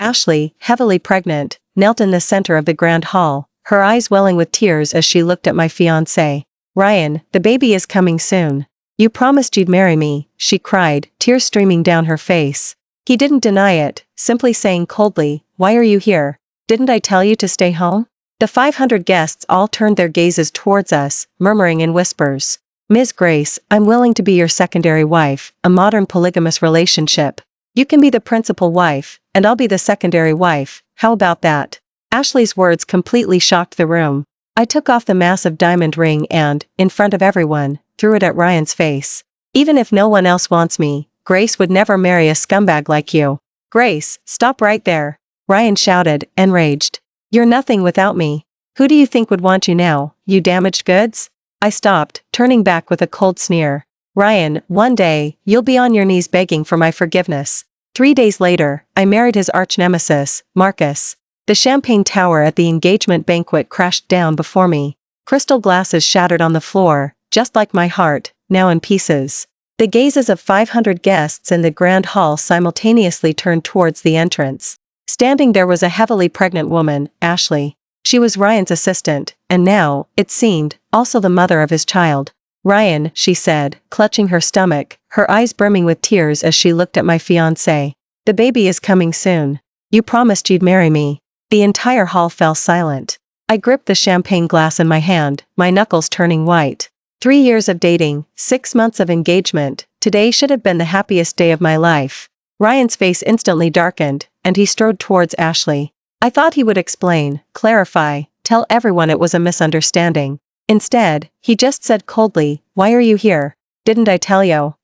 Ashley, heavily pregnant, knelt in the center of the grand hall, her eyes welling with tears as she looked at my fiancé. Ryan, the baby is coming soon. You promised you'd marry me, she cried, tears streaming down her face. He didn't deny it, simply saying coldly, why are you here? Didn't I tell you to stay home? The 500 guests all turned their gazes towards us, murmuring in whispers. Ms. Grace, I'm willing to be your secondary wife, a modern polygamous relationship. You can be the principal wife, and I'll be the secondary wife, how about that? Ashley's words completely shocked the room. I took off the massive diamond ring and, in front of everyone, threw it at Ryan's face. Even if no one else wants me, Grace would never marry a scumbag like you. Grace, stop right there. Ryan shouted, enraged. You're nothing without me. Who do you think would want you now, you damaged goods? I stopped, turning back with a cold sneer. Ryan, one day, you'll be on your knees begging for my forgiveness. 3 days later, I married his arch-nemesis, Marcus. The champagne tower at the engagement banquet crashed down before me. Crystal glasses shattered on the floor, just like my heart, now in pieces. The gazes of 500 guests in the grand hall simultaneously turned towards the entrance. Standing there was a heavily pregnant woman, Ashley. She was Ryan's assistant, and now, it seemed, also the mother of his child. Ryan, she said, clutching her stomach, her eyes brimming with tears as she looked at my fiancé. The baby is coming soon. You promised you'd marry me. The entire hall fell silent. I gripped the champagne glass in my hand, my knuckles turning white. 3 years of dating, 6 months of engagement, today should have been the happiest day of my life. Ryan's face instantly darkened, and he strode towards Ashley. I thought he would explain, clarify, tell everyone it was a misunderstanding. Instead, he just said coldly, why are you here? Didn't I tell you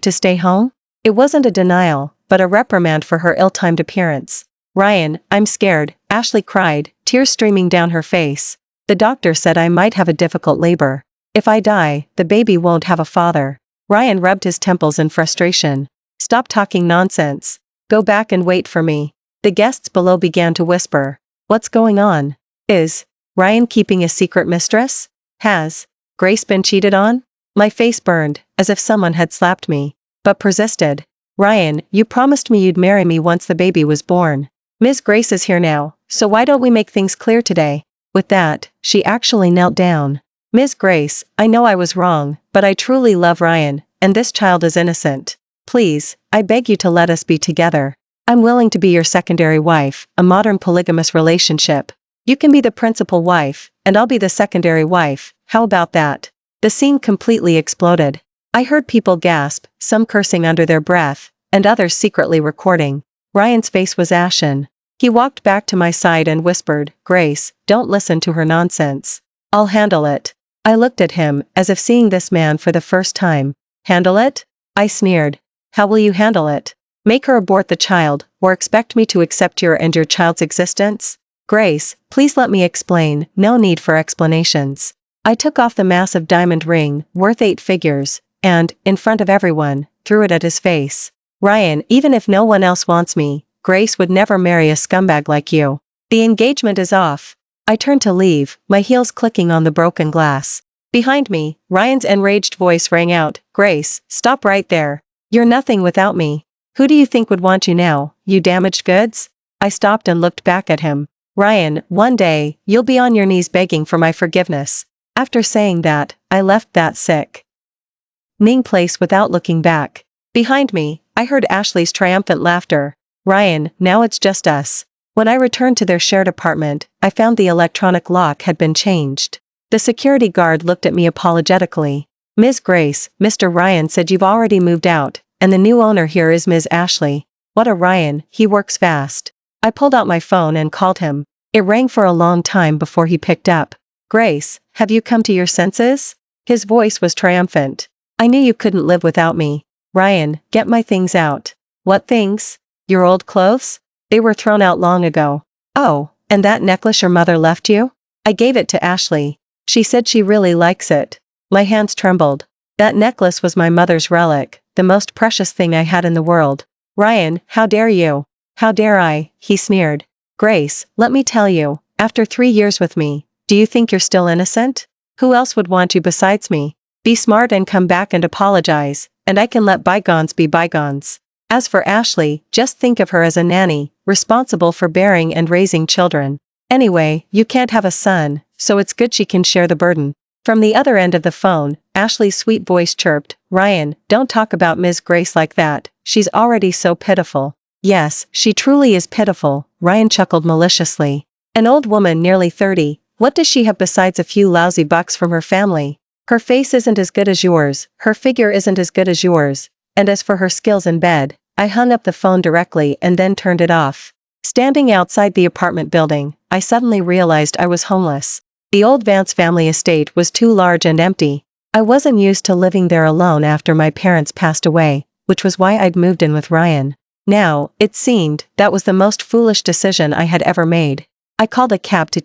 to stay home? It wasn't a denial, but a reprimand for her ill-timed appearance. Ryan, I'm scared, Ashley cried, tears streaming down her face. The doctor said I might have a difficult labor. If I die, the baby won't have a father. Ryan rubbed his temples in frustration. Stop talking nonsense. Go back and wait for me. The guests below began to whisper. What's going on? Is Ryan keeping a secret mistress? Has Grace been cheated on? My face burned, as if someone had slapped me, but persisted. Ryan, you promised me you'd marry me once the baby was born. Ms. Grace is here now, so why don't we make things clear today? With that, she actually knelt down. Ms. Grace, I know I was wrong, but I truly love Ryan, and this child is innocent. Please, I beg you to let us be together. I'm willing to be your secondary wife, a modern polygamous relationship. You can be the principal wife, and I'll be the secondary wife, how about that? The scene completely exploded. I heard people gasp, some cursing under their breath, and others secretly recording. Ryan's face was ashen. He walked back to my side and whispered, Grace, don't listen to her nonsense. I'll handle it. I looked at him, as if seeing this man for the first time. Handle it? I sneered. How will you handle it? Make her abort the child, or expect me to accept your and your child's existence? Grace, please let me explain, no need for explanations. I took off the massive diamond ring, worth 8 figures, and, in front of everyone, threw it at his face. Ryan, even if no one else wants me, Grace would never marry a scumbag like you. The engagement is off. I turned to leave, my heels clicking on the broken glass. Behind me, Ryan's enraged voice rang out, Grace, stop right there. You're nothing without me. Who do you think would want you now, you damaged goods? I stopped and looked back at him. Ryan, one day, you'll be on your knees begging for my forgiveness. After saying that, I left that sickening place without looking back. Behind me, I heard Ashley's triumphant laughter. Ryan, now it's just us. When I returned to their shared apartment, I found the electronic lock had been changed. The security guard looked at me apologetically. Ms. Grace, Mr. Ryan said you've already moved out, and the new owner here is Ms. Ashley. What a Ryan, he works fast. I pulled out my phone and called him. It rang for a long time before he picked up. Grace, have you come to your senses? His voice was triumphant. I knew you couldn't live without me. Ryan, get my things out. What things? Your old clothes? They were thrown out long ago. Oh, and that necklace your mother left you? I gave it to Ashley. She said she really likes it. My hands trembled. That necklace was my mother's relic, the most precious thing I had in the world. Ryan, how dare you? How dare I? He sneered. Grace, let me tell you, after 3 years with me, do you think you're still innocent? Who else would want you besides me? Be smart and come back and apologize, and I can let bygones be bygones. As for Ashley, just think of her as a nanny, responsible for bearing and raising children. Anyway, you can't have a son, so it's good she can share the burden. From the other end of the phone, Ashley's sweet voice chirped, "Ryan, don't talk about Ms. Grace like that, she's already so pitiful." "Yes, she truly is pitiful," Ryan chuckled maliciously. "An old woman nearly 30, what does she have besides a few lousy bucks from her family? Her face isn't as good as yours, her figure isn't as good as yours, and as for her skills in bed." I hung up the phone directly and then turned it off. Standing outside the apartment building, I suddenly realized I was homeless. The old Vance family estate was too large and empty. I wasn't used to living there alone after my parents passed away, which was why I'd moved in with Ryan. Now, it seemed, that was the most foolish decision I had ever made. I called a cab to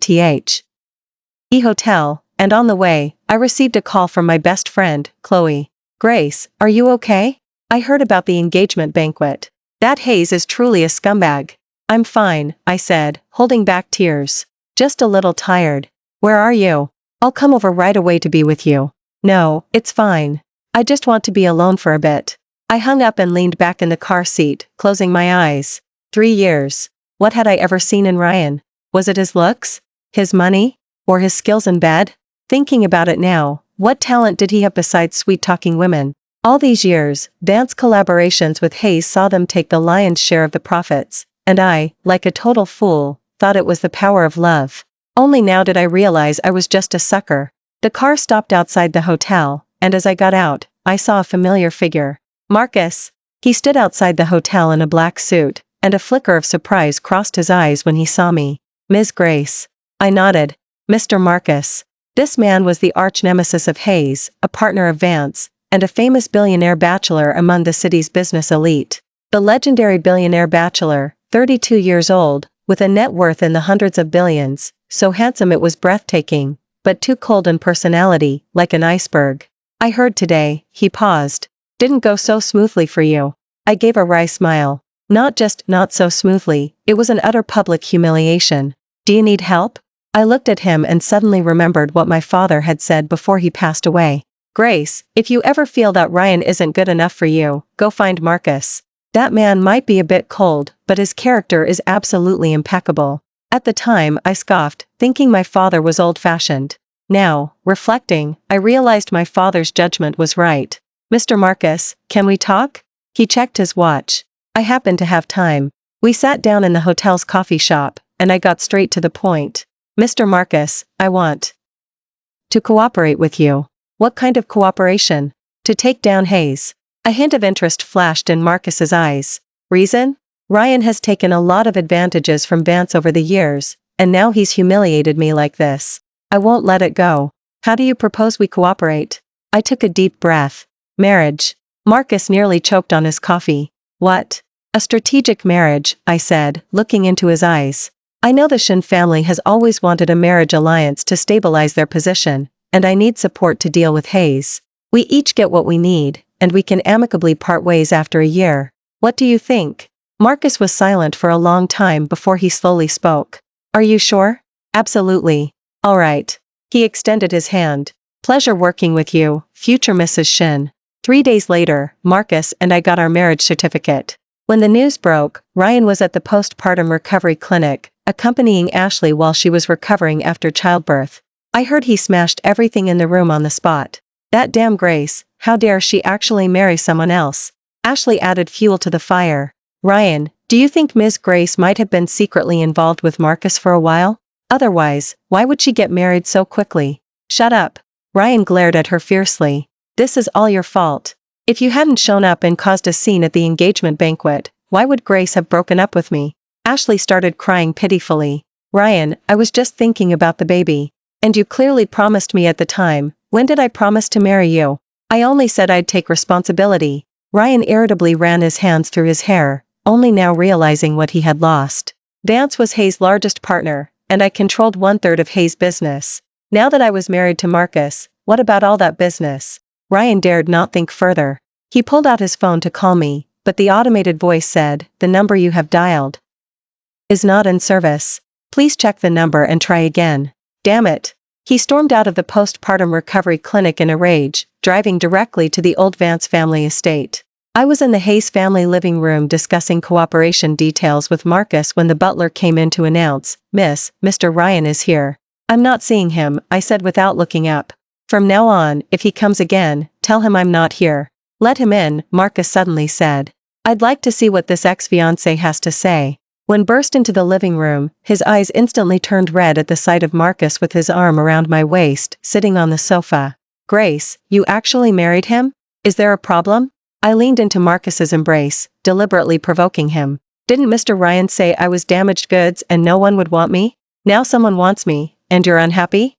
He hotel, and on the way, I received a call from my best friend, Chloe. "Grace, are you okay? I heard about the engagement banquet. That Hayes is truly a scumbag." "I'm fine," I said, holding back tears. "Just a little tired." "Where are you? I'll come over right away to be with you." "No, it's fine. I just want to be alone for a bit." I hung up and leaned back in the car seat, closing my eyes. 3 years. What had I ever seen in Ryan? Was it his looks? His money? Or his skills in bed? Thinking about it now, what talent did he have besides sweet-talking women? All these years, Vance collaborations with Hayes saw them take the lion's share of the profits, and I, like a total fool, thought it was the power of love. Only now did I realize I was just a sucker. The car stopped outside the hotel, and as I got out, I saw a familiar figure. Marcus. He stood outside the hotel in a black suit, and a flicker of surprise crossed his eyes when he saw me. "Ms. Grace." I nodded. "Mr. Marcus." This man was the arch-nemesis of Hayes, a partner of Vance, and a famous billionaire bachelor among the city's business elite. The legendary billionaire bachelor, 32 years old, with a net worth in the hundreds of billions, so handsome it was breathtaking, but too cold in personality, like an iceberg. "I heard today," he paused. "Didn't go so smoothly for you." I gave a wry smile. Not just not so smoothly, it was an utter public humiliation. "Do you need help?" I looked at him and suddenly remembered what my father had said before he passed away. "Grace, if you ever feel that Ryan isn't good enough for you, go find Marcus. That man might be a bit cold, but his character is absolutely impeccable." At the time, I scoffed, thinking my father was old-fashioned. Now, reflecting, I realized my father's judgment was right. "Mr. Marcus, can we talk?" He checked his watch. I happened to have time. We sat down in the hotel's coffee shop, and I got straight to the point. "Mr. Marcus, I want to cooperate with you." "What kind of cooperation?" "To take down Hayes." A hint of interest flashed in Marcus's eyes. "Reason?" "Ryan has taken a lot of advantages from Vance over the years, and now he's humiliated me like this. I won't let it go." "How do you propose we cooperate?" I took a deep breath. "Marriage." Marcus nearly choked on his coffee. "What?" "A strategic marriage," I said, looking into his eyes. "I know the Shin family has always wanted a marriage alliance to stabilize their position, and I need support to deal with Hayes. We each get what we need, and we can amicably part ways after a year. What do you think?" Marcus was silent for a long time before he slowly spoke. "Are you sure?" "Absolutely." "All right." He extended his hand. "Pleasure working with you, future Mrs. Shin." 3 days later, Marcus and I got our marriage certificate. When the news broke, Ryan was at the postpartum recovery clinic, accompanying Ashley while she was recovering after childbirth. I heard he smashed everything in the room on the spot. "That damn Grace, how dare she actually marry someone else?" Ashley added fuel to the fire. "Ryan, do you think Ms. Grace might have been secretly involved with Marcus for a while? Otherwise, why would she get married so quickly?" "Shut up." Ryan glared at her fiercely. "This is all your fault. If you hadn't shown up and caused a scene at the engagement banquet, why would Grace have broken up with me?" Ashley started crying pitifully. "Ryan, I was just thinking about the baby. And you clearly promised me at the time. When did I promise to marry you?" "I only said I'd take responsibility." Ryan irritably ran his hands through his hair, only now realizing what he had lost. Vance was Hayes' largest partner, and I controlled 1/3 of Hayes' business. Now that I was married to Marcus, what about all that business? Ryan dared not think further. He pulled out his phone to call me, but the automated voice said, "The number you have dialed is not in service. Please check the number and try again." Damn it. He stormed out of the postpartum recovery clinic in a rage, driving directly to the old Vance family estate. I was in the Hayes family living room discussing cooperation details with Marcus when the butler came in to announce, Mr. Ryan is here. I'm not seeing him, I said without looking up. From now on, if he comes again, tell him I'm not here. Let him in, Marcus suddenly said. I'd like to see what this ex-fiancé has to say. When burst into the living room, his eyes instantly turned red at the sight of Marcus with his arm around my waist, sitting on the sofa. Grace, you actually married him? Is there a problem? I leaned into Marcus's embrace, deliberately provoking him. Didn't Mr. Ryan say I was damaged goods and no one would want me? Now someone wants me, and you're unhappy?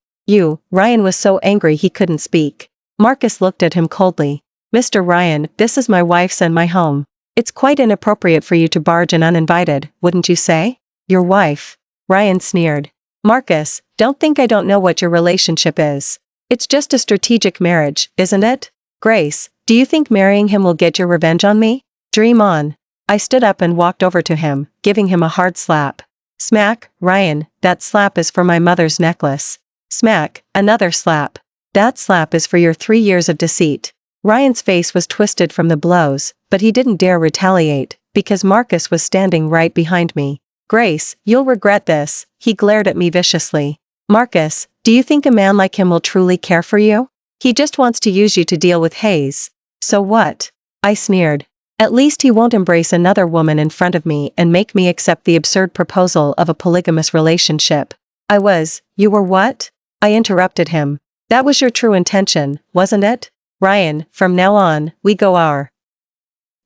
Ryan was so angry he couldn't speak. Marcus looked at him coldly. Mr. Ryan, this is my wife's and my home. It's quite inappropriate for you to barge in uninvited, wouldn't you say? Your wife. Ryan sneered. Marcus, don't think I don't know what your relationship is. It's just a strategic marriage, isn't it? Grace, do you think marrying him will get your revenge on me? Dream on. I stood up and walked over to him, giving him a hard slap. Smack, Ryan, that slap is for my mother's necklace. Smack, another slap. That slap is for your 3 years of deceit. Ryan's face was twisted from the blows, but he didn't dare retaliate, because Marcus was standing right behind me. Grace, you'll regret this, he glared at me viciously. Marcus, do you think a man like him will truly care for you? He just wants to use you to deal with Hayes. So what? I sneered. At least he won't embrace another woman in front of me and make me accept the absurd proposal of a polygamous relationship. You were what? I interrupted him. That was your true intention, wasn't it? Ryan, from now on, we go our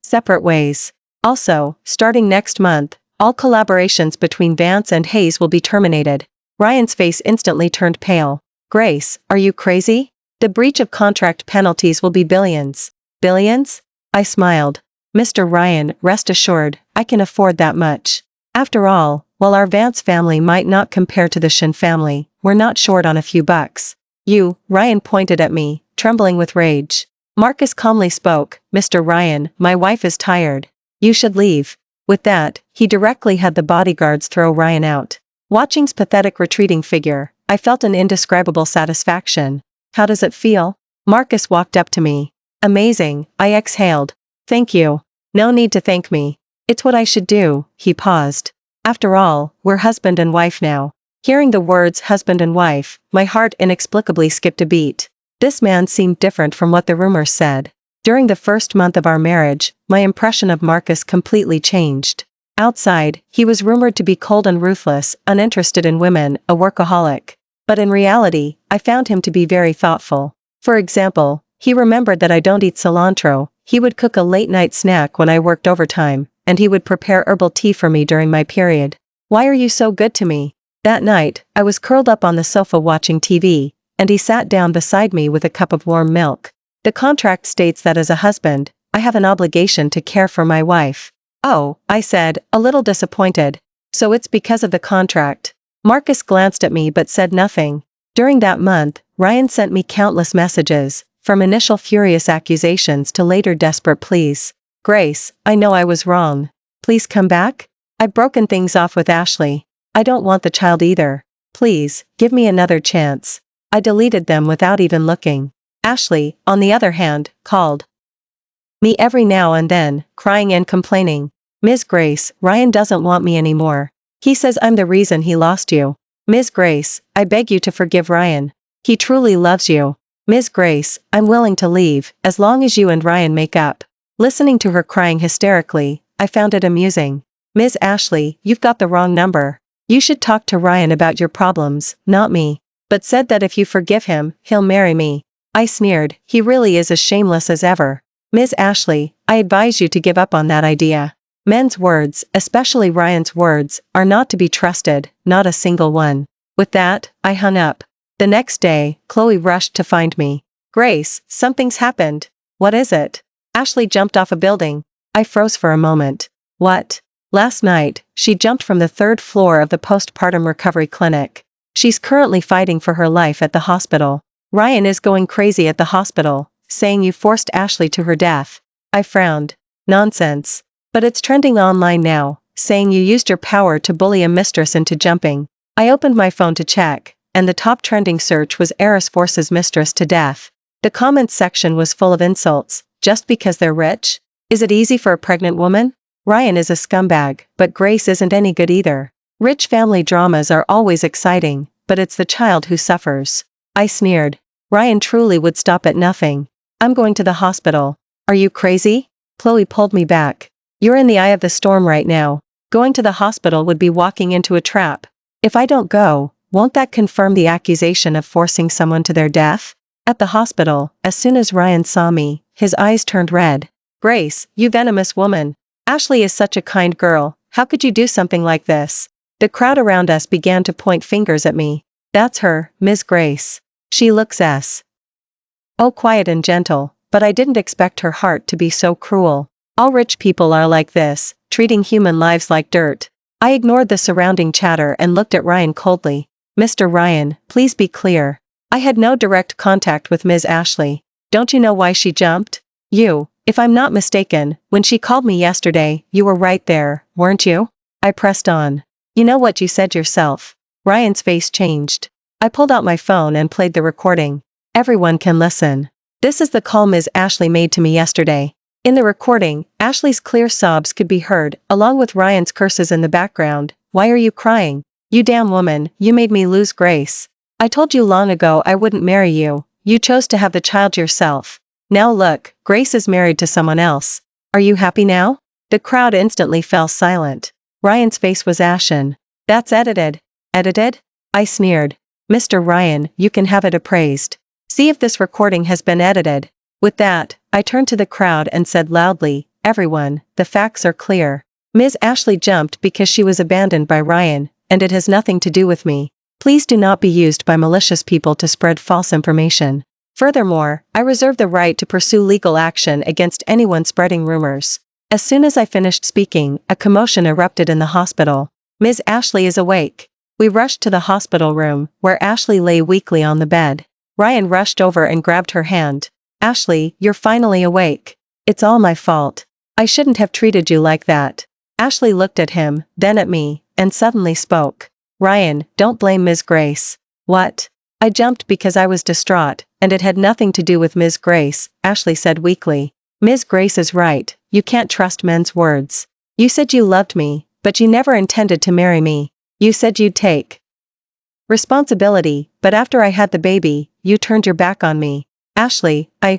separate ways. Also, starting next month, all collaborations between Vance and Hayes will be terminated. Ryan's face instantly turned pale. Grace, are you crazy? The breach of contract penalties will be billions. Billions? I smiled. Mr. Ryan, rest assured, I can afford that much. After all, while our Vance family might not compare to the Shin family, we're not short on a few bucks. Ryan pointed at me, trembling with rage. Marcus calmly spoke, Mr. Ryan, my wife is tired. You should leave. With that, he directly had the bodyguards throw Ryan out. Watching's pathetic retreating figure, I felt an indescribable satisfaction. How does it feel? Marcus walked up to me. Amazing, I exhaled. Thank you. No need to thank me. It's what I should do, he paused. After all, we're husband and wife now. Hearing the words husband and wife, my heart inexplicably skipped a beat. This man seemed different from what the rumors said. During the first month of our marriage, my impression of Marcus completely changed. Outside, he was rumored to be cold and ruthless, uninterested in women, a workaholic. But in reality, I found him to be very thoughtful. For example, he remembered that I don't eat cilantro, he would cook a late-night snack when I worked overtime, and he would prepare herbal tea for me during my period. Why are you so good to me? That night, I was curled up on the sofa watching TV, and he sat down beside me with a cup of warm milk. The contract states that as a husband, I have an obligation to care for my wife. Oh, I said, a little disappointed. So it's because of the contract. Marcus glanced at me but said nothing. During that month, Ryan sent me countless messages, from initial furious accusations to later desperate pleas. Grace, I know I was wrong. Please come back? I've broken things off with Ashley. I don't want the child either. Please, give me another chance. I deleted them without even looking. Ashley, on the other hand, called me every now and then, crying and complaining. Ms. Grace, Ryan doesn't want me anymore. He says I'm the reason he lost you. Ms. Grace, I beg you to forgive Ryan. He truly loves you. Ms. Grace, I'm willing to leave, as long as you and Ryan make up. Listening to her crying hysterically, I found it amusing. Ms. Ashley, you've got the wrong number. You should talk to Ryan about your problems, not me. But said that if you forgive him, he'll marry me. I sneered, he really is as shameless as ever. Ms. Ashley, I advise you to give up on that idea. Men's words, especially Ryan's words, are not to be trusted, not a single one. With that, I hung up. The next day, Chloe rushed to find me. Grace, something's happened. What is it? Ashley jumped off a building. I froze for a moment. What? Last night, she jumped from the 3rd floor of the postpartum recovery clinic. She's currently fighting for her life at the hospital. Ryan is going crazy at the hospital, saying you forced Ashley to her death. I frowned. Nonsense. But it's trending online now, saying you used your power to bully a mistress into jumping. I opened my phone to check, and the top trending search was heiress forces mistress to death. The comments section was full of insults, just because they're rich? Is it easy for a pregnant woman? Ryan is a scumbag, but Grace isn't any good either. Rich family dramas are always exciting, but it's the child who suffers. I sneered. Ryan truly would stop at nothing. I'm going to the hospital. Are you crazy? Chloe pulled me back. You're in the eye of the storm right now. Going to the hospital would be walking into a trap. If I don't go, won't that confirm the accusation of forcing someone to their death? At the hospital, as soon as Ryan saw me, his eyes turned red. Grace, you venomous woman. Ashley is such a kind girl. How could you do something like this? The crowd around us began to point fingers at me. That's her, Ms. Grace. She looks oh quiet and gentle, but I didn't expect her heart to be so cruel. All rich people are like this, treating human lives like dirt. I ignored the surrounding chatter and looked at Ryan coldly. Mr. Ryan, please be clear. I had no direct contact with Ms. Ashley. Don't you know why she jumped? You, if I'm not mistaken, when she called me yesterday, you were right there, weren't you? I pressed on. You know what you said yourself. Ryan's face changed. I pulled out my phone and played the recording. Everyone can listen. This is the call Ms. Ashley made to me yesterday. In the recording, Ashley's clear sobs could be heard, along with Ryan's curses in the background. Why are you crying? You damn woman, you made me lose Grace. I told you long ago I wouldn't marry you. You chose to have the child yourself. Now look, Grace is married to someone else. Are you happy now? The crowd instantly fell silent. Ryan's face was ashen. That's edited. Edited? I sneered. Mr. Ryan, you can have it appraised. See if this recording has been edited. With that, I turned to the crowd and said loudly, everyone, the facts are clear. Ms. Ashley jumped because she was abandoned by Ryan, and it has nothing to do with me. Please do not be used by malicious people to spread false information. Furthermore, I reserve the right to pursue legal action against anyone spreading rumors. As soon as I finished speaking, a commotion erupted in the hospital. Ms. Ashley is awake. We rushed to the hospital room, where Ashley lay weakly on the bed. Ryan rushed over and grabbed her hand. Ashley, you're finally awake. It's all my fault. I shouldn't have treated you like that. Ashley looked at him, then at me, and suddenly spoke. Ryan, don't blame Ms. Grace. What? I jumped because I was distraught, and it had nothing to do with Ms. Grace, Ashley said weakly. Ms. Grace is right, you can't trust men's words. You said you loved me, but you never intended to marry me. You said you'd take responsibility, but after I had the baby, you turned your back on me.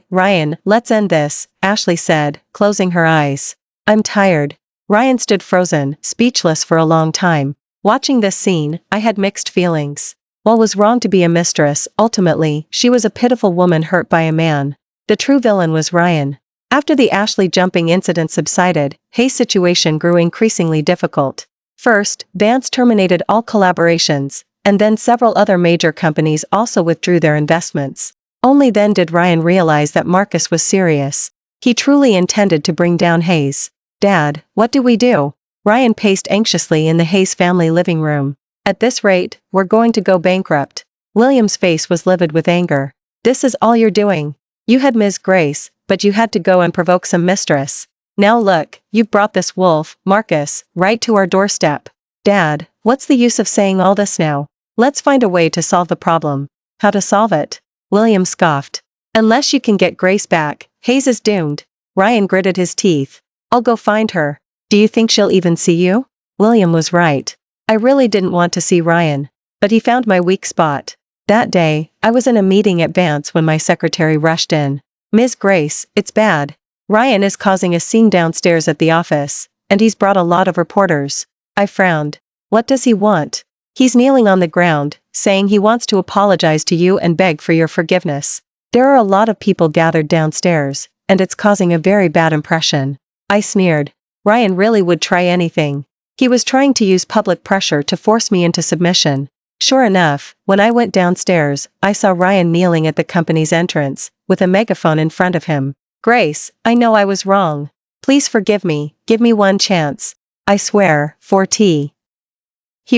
Ryan, let's end this, Ashley said, closing her eyes. I'm tired. Ryan stood frozen, speechless for a long time. Watching this scene, I had mixed feelings. While it was wrong to be a mistress, ultimately, she was a pitiful woman hurt by a man. The true villain was Ryan. After the Ashley jumping incident subsided, He's situation grew increasingly difficult. First, Vance terminated all collaborations, and then several other major companies also withdrew their investments. Only then did Ryan realize that Marcus was serious. He truly intended to bring down Hayes. Dad, what do we do? Ryan paced anxiously in the Hayes family living room. At this rate, we're going to go bankrupt. William's face was livid with anger. This is all you're doing. You had Ms. Grace, but you had to go and provoke some mistress. Now look, you've brought this wolf, Marcus, right to our doorstep. Dad, what's the use of saying all this now? Let's find a way to solve the problem. How to solve it? William scoffed. Unless you can get Grace back, Hayes is doomed. Ryan gritted his teeth. I'll go find her. Do you think she'll even see you? William was right. I really didn't want to see Ryan, but he found my weak spot. That day, I was in a meeting at Vance when my secretary rushed in. Ms. Grace, it's bad. Ryan is causing a scene downstairs at the office, and he's brought a lot of reporters. I frowned. What does he want? He's kneeling on the ground, saying he wants to apologize to you and beg for your forgiveness. There are a lot of people gathered downstairs, and it's causing a very bad impression. I sneered. Ryan really would try anything. He was trying to use public pressure to force me into submission. Sure enough, when I went downstairs, I saw Ryan kneeling at the company's entrance, with a megaphone in front of him. Grace, I know I was wrong. Please forgive me, give me one chance. I swear, for the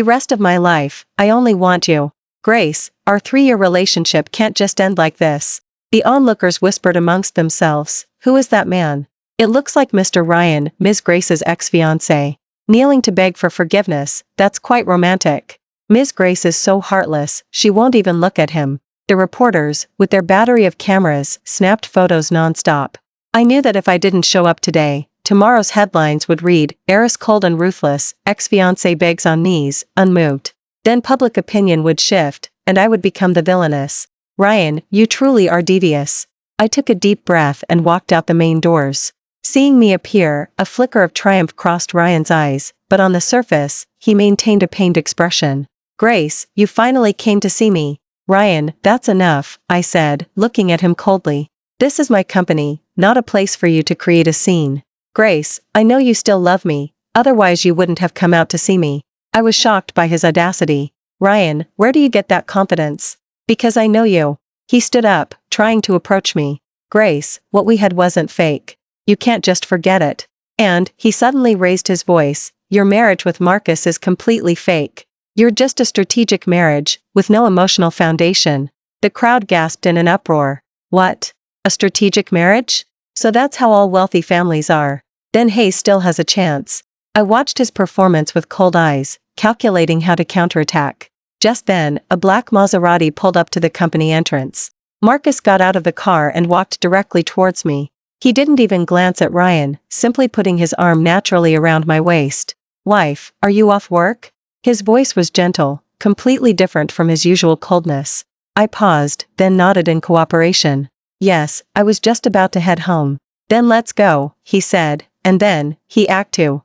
rest of my life, I only want you. Grace, our 3-year relationship can't just end like this. The onlookers whispered amongst themselves, who is that man? It looks like Mr. Ryan, Ms. Grace's ex-fiancé. Kneeling to beg for forgiveness, that's quite romantic. Ms. Grace is so heartless, she won't even look at him. The reporters, with their battery of cameras, snapped photos non-stop. I knew that if I didn't show up today, tomorrow's headlines would read, heiress cold and ruthless, ex-fiancé begs on knees, unmoved. Then public opinion would shift, and I would become the villainess. Ryan, you truly are devious. I took a deep breath and walked out the main doors. Seeing me appear, a flicker of triumph crossed Ryan's eyes, but on the surface, he maintained a pained expression. Grace, you finally came to see me. Ryan, that's enough, I said, looking at him coldly. This is my company, not a place for you to create a scene. Grace, I know you still love me, otherwise you wouldn't have come out to see me. I was shocked by his audacity. Ryan, where do you get that confidence? Because I know you. He stood up, trying to approach me. Grace, what we had wasn't fake. You can't just forget it. And, he suddenly raised his voice, your marriage with Marcus is completely fake. You're just a strategic marriage, with no emotional foundation. The crowd gasped in an uproar. What? A strategic marriage? So that's how all wealthy families are. Then Hayes still has a chance. I watched his performance with cold eyes, calculating how to counterattack. Just then, a black Maserati pulled up to the company entrance. Marcus got out of the car and walked directly towards me. He didn't even glance at Ryan, simply putting his arm naturally around my waist. Wife, are you off work? His voice was gentle, completely different from his usual coldness. I paused, then nodded in cooperation. Yes, I was just about to head home. Then let's go, he said, and then, he act two.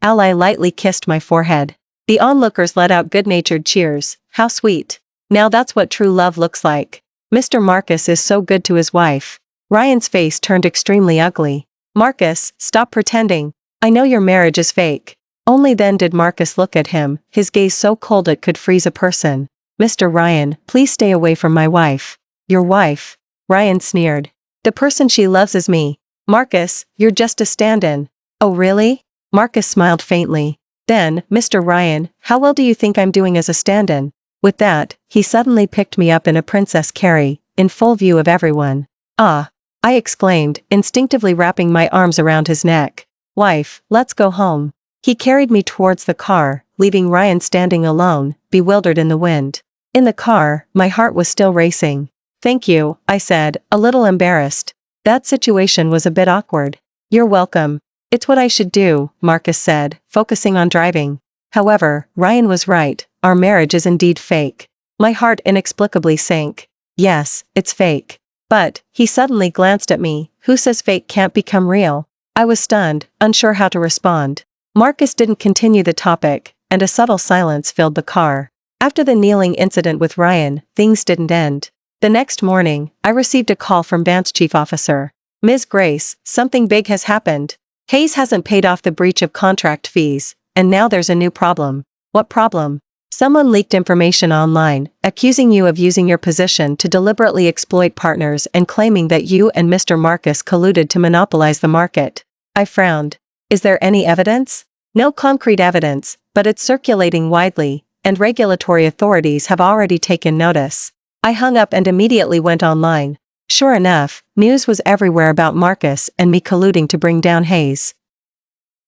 Ally lightly kissed my forehead. The onlookers let out good-natured cheers. How sweet. Now that's what true love looks like. Mr. Marcus is so good to his wife. Ryan's face turned extremely ugly. Marcus, stop pretending. I know your marriage is fake. Only then did Marcus look at him, his gaze so cold it could freeze a person. Mr. Ryan, please stay away from my wife. Your wife? Ryan sneered. The person she loves is me. Marcus, you're just a stand-in. Oh really? Marcus smiled faintly. Then, Mr. Ryan, how well do you think I'm doing as a stand-in? With that, he suddenly picked me up in a princess carry, in full view of everyone. Ah! I exclaimed, instinctively wrapping my arms around his neck. Wife, let's go home. He carried me towards the car, leaving Ryan standing alone, bewildered in the wind. In the car, my heart was still racing. Thank you, I said, a little embarrassed. That situation was a bit awkward. You're welcome. It's what I should do, Marcus said, focusing on driving. However, Ryan was right, our marriage is indeed fake. My heart inexplicably sank. Yes, it's fake. But, he suddenly glanced at me, who says fake can't become real? I was stunned, unsure how to respond. Marcus didn't continue the topic, and a subtle silence filled the car. After the kneeling incident with Ryan, things didn't end. The next morning, I received a call from Vance Chief Officer. Ms. Grace, something big has happened. Hayes hasn't paid off the breach of contract fees, and now there's a new problem. What problem? Someone leaked information online, accusing you of using your position to deliberately exploit partners and claiming that you and Mr. Marcus colluded to monopolize the market. I frowned. Is there any evidence? No concrete evidence, but it's circulating widely, and regulatory authorities have already taken notice. I hung up and immediately went online. Sure enough, news was everywhere about Marcus and me colluding to bring down Hayes.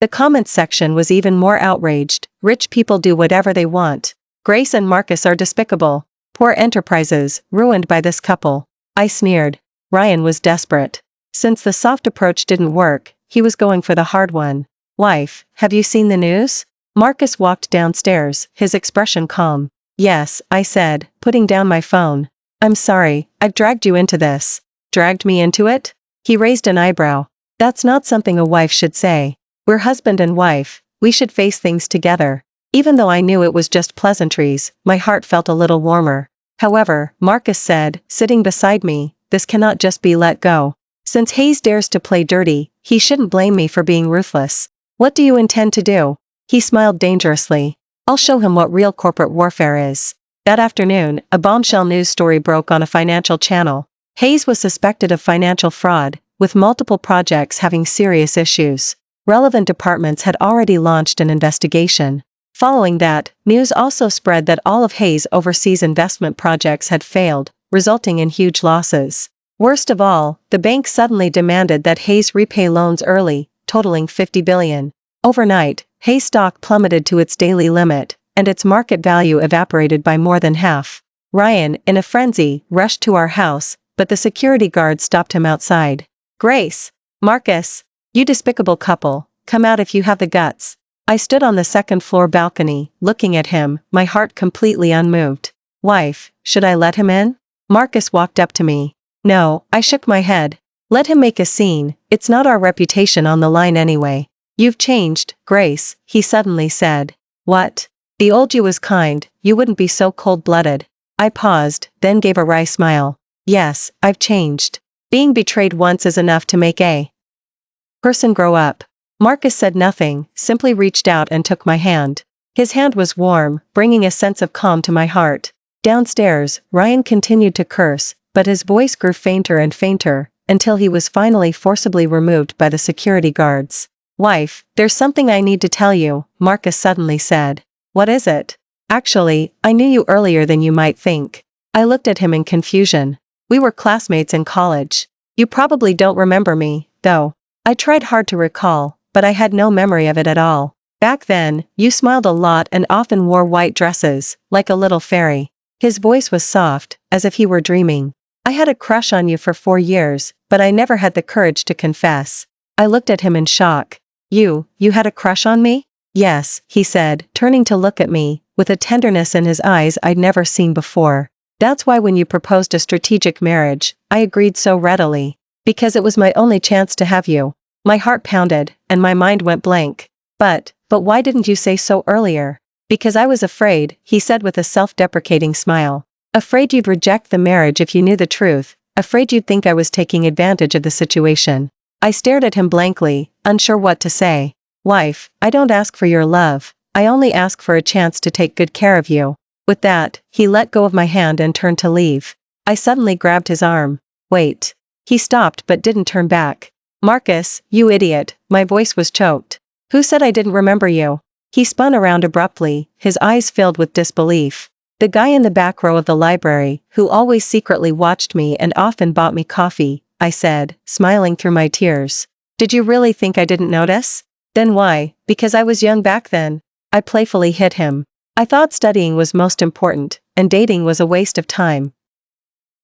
The comments section was even more outraged. Rich people do whatever they want. Grace and Marcus are despicable. Poor enterprises, ruined by this couple. I sneered. Ryan was desperate. Since the soft approach didn't work, he was going for the hard one. Wife, have you seen the news? Marcus walked downstairs, his expression calm. Yes, I said, putting down my phone. I'm sorry, I've dragged you into this. Dragged me into it? He raised an eyebrow. That's not something a wife should say. We're husband and wife, we should face things together. Even though I knew it was just pleasantries, my heart felt a little warmer. However, Marcus said, sitting beside me, this cannot just be let go. Since Hayes dares to play dirty, he shouldn't blame me for being ruthless. What do you intend to do? He smiled dangerously. I'll show him what real corporate warfare is. That afternoon, a bombshell news story broke on a financial channel. Hayes was suspected of financial fraud, with multiple projects having serious issues. Relevant departments had already launched an investigation. Following that, news also spread that all of Hayes' overseas investment projects had failed, resulting in huge losses. Worst of all, the bank suddenly demanded that Hayes repay loans early, totaling $50 billion. Overnight, Hayes stock plummeted to its daily limit, and its market value evaporated by more than half. Ryan, in a frenzy, rushed to our house, but the security guard stopped him outside. Grace! Marcus! You despicable couple, come out if you have the guts. I stood on the second floor balcony, looking at him, my heart completely unmoved. Wife, should I let him in? Marcus walked up to me. No, I shook my head. Let him make a scene, it's not our reputation on the line anyway. You've changed, Grace, he suddenly said. What? The old you was kind, you wouldn't be so cold-blooded. I paused, then gave a wry smile. Yes, I've changed. Being betrayed once is enough to make a person grow up. Marcus said nothing, simply reached out and took my hand. His hand was warm, bringing a sense of calm to my heart. Downstairs, Ryan continued to curse, but his voice grew fainter and fainter, until he was finally forcibly removed by the security guards. Wife, there's something I need to tell you, Marcus suddenly said. What is it? Actually, I knew you earlier than you might think. I looked at him in confusion. We were classmates in college. You probably don't remember me, though. I tried hard to recall, but I had no memory of it at all. Back then, you smiled a lot and often wore white dresses, like a little fairy. His voice was soft, as if he were dreaming. I had a crush on you for 4 years, but I never had the courage to confess. I looked at him in shock. You had a crush on me? Yes, he said, turning to look at me, with a tenderness in his eyes I'd never seen before. That's why when you proposed a strategic marriage, I agreed so readily. Because it was my only chance to have you. My heart pounded, and my mind went blank. But why didn't you say so earlier? Because I was afraid, he said with a self-deprecating smile. Afraid you'd reject the marriage if you knew the truth, afraid you'd think I was taking advantage of the situation. I stared at him blankly, unsure what to say. Wife, I don't ask for your love, I only ask for a chance to take good care of you. With that, he let go of my hand and turned to leave. I suddenly grabbed his arm. Wait. He stopped but didn't turn back. Marcus, you idiot, my voice was choked. Who said I didn't remember you? He spun around abruptly, his eyes filled with disbelief. The guy in the back row of the library, who always secretly watched me and often bought me coffee, I said, smiling through my tears. Did you really think I didn't notice? Then why? Because I was young back then. I playfully hit him. I thought studying was most important, and dating was a waste of time.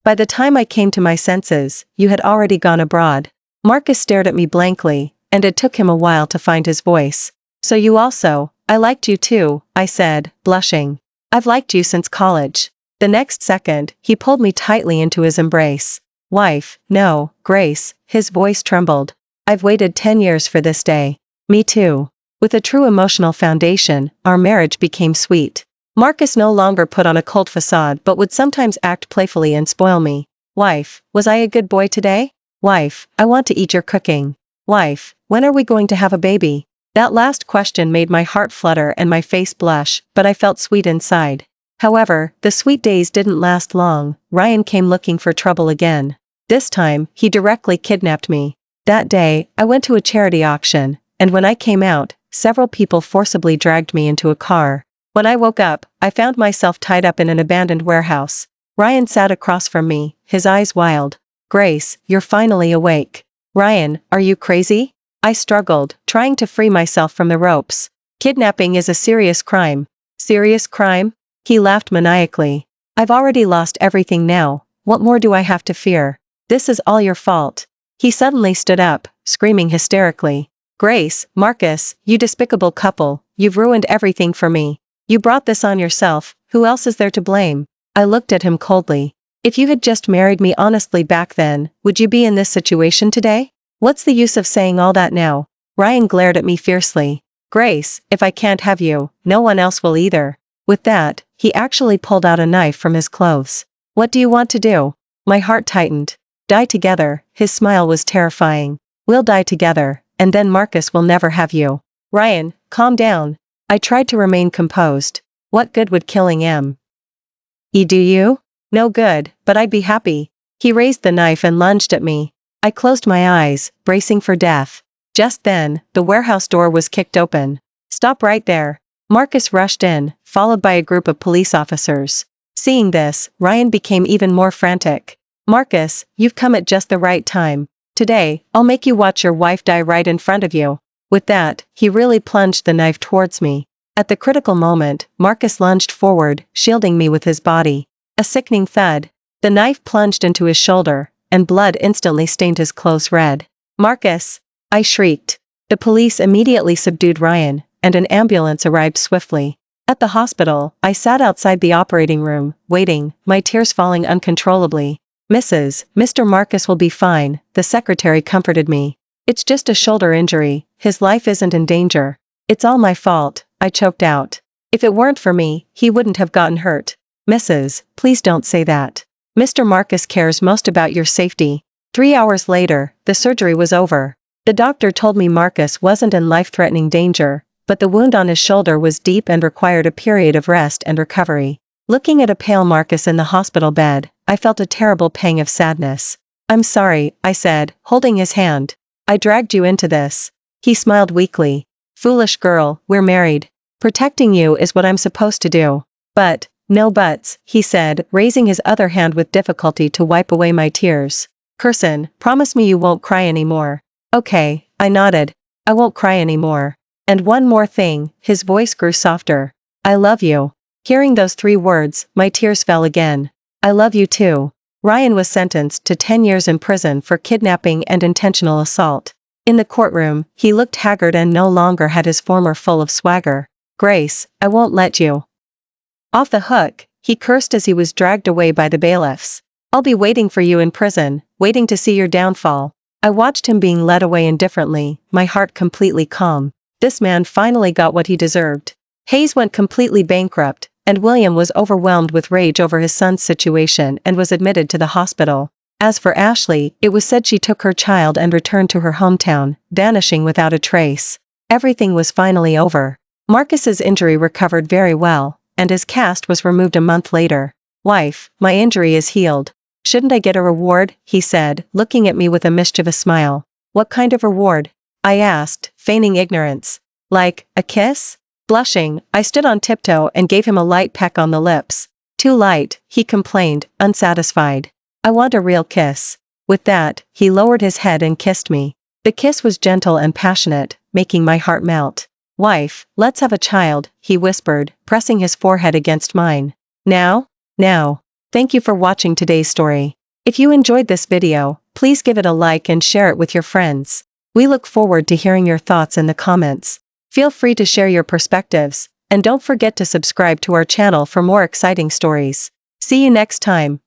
By the time I came to my senses, you had already gone abroad. Marcus stared at me blankly, and it took him a while to find his voice. So you also, I liked you too, I said, blushing. I've liked you since college. The next second, he pulled me tightly into his embrace. Wife, no, Grace, his voice trembled. I've waited 10 years for this day. Me too. With a true emotional foundation, our marriage became sweet. Marcus no longer put on a cold facade but would sometimes act playfully and spoil me. Wife, was I a good boy today? Wife, I want to eat your cooking. Wife, when are we going to have a baby? That last question made my heart flutter and my face blush, but I felt sweet inside. However, the sweet days didn't last long. Ryan came looking for trouble again. This time, he directly kidnapped me. That day, I went to a charity auction, and when I came out, several people forcibly dragged me into a car. When I woke up, I found myself tied up in an abandoned warehouse. Ryan sat across from me, his eyes wild. Grace, you're finally awake. Ryan, are you crazy? I struggled, trying to free myself from the ropes. Kidnapping is a serious crime. Serious crime? He laughed maniacally. I've already lost everything now. What more do I have to fear? This is all your fault. He suddenly stood up, screaming hysterically. Grace, Marcus, you despicable couple, you've ruined everything for me. You brought this on yourself, who else is there to blame? I looked at him coldly. If you had just married me honestly back then, would you be in this situation today? What's the use of saying all that now? Ryan glared at me fiercely. Grace, if I can't have you, no one else will either. With that, he actually pulled out a knife from his clothes. What do you want to do? My heart tightened. Die together, his smile was terrifying. We'll die together, and then Marcus will never have you. Ryan, calm down. I tried to remain composed. What good would killing me do you? No good, but I'd be happy. He raised the knife and lunged at me. I closed my eyes, bracing for death. Just then, the warehouse door was kicked open. Stop right there. Marcus rushed in, followed by a group of police officers. Seeing this, Ryan became even more frantic. Marcus, you've come at just the right time. Today, I'll make you watch your wife die right in front of you. With that, he really plunged the knife towards me. At the critical moment, Marcus lunged forward, shielding me with his body. A sickening thud. The knife plunged into his shoulder, and blood instantly stained his clothes red. Marcus! I shrieked. The police immediately subdued Ryan, and an ambulance arrived swiftly. At the hospital, I sat outside the operating room, waiting, my tears falling uncontrollably. Mr. Marcus will be fine, the secretary comforted me. It's just a shoulder injury, his life isn't in danger. It's all my fault, I choked out. If it weren't for me, he wouldn't have gotten hurt. Please don't say that. Mr. Marcus cares most about your safety. 3 hours later, the surgery was over. The doctor told me Marcus wasn't in life-threatening danger, but the wound on his shoulder was deep and required a period of rest and recovery. Looking at a pale Marcus in the hospital bed, I felt a terrible pang of sadness. I'm sorry, I said, holding his hand. I dragged you into this. He smiled weakly. Foolish girl, we're married. Protecting you is what I'm supposed to do. But, no buts, he said, raising his other hand with difficulty to wipe away my tears. Kirsten, promise me you won't cry anymore. Okay, I nodded. I won't cry anymore. And one more thing, his voice grew softer. I love you. Hearing those 3 words, my tears fell again. I love you too. Ryan was sentenced to 10 years in prison for kidnapping and intentional assault. In the courtroom, he looked haggard and no longer had his former full of swagger. Grace, I won't let you off the hook, he cursed as he was dragged away by the bailiffs. I'll be waiting for you in prison, waiting to see your downfall. I watched him being led away indifferently, my heart completely calm. This man finally got what he deserved. Hayes went completely bankrupt, and William was overwhelmed with rage over his son's situation and was admitted to the hospital. As for Ashley, it was said she took her child and returned to her hometown, vanishing without a trace. Everything was finally over. Marcus's injury recovered very well, and his cast was removed a month later. Wife, my injury is healed. Shouldn't I get a reward? He said, looking at me with a mischievous smile. What kind of reward? I asked, feigning ignorance. Like, a kiss? Blushing, I stood on tiptoe and gave him a light peck on the lips. Too light, he complained, unsatisfied. I want a real kiss. With that, he lowered his head and kissed me. The kiss was gentle and passionate, making my heart melt. Wife, let's have a child, he whispered, pressing his forehead against mine. Now? Now. Thank you for watching today's story. If you enjoyed this video, please give it a like and share it with your friends. We look forward to hearing your thoughts in the comments. Feel free to share your perspectives, and don't forget to subscribe to our channel for more exciting stories. See you next time.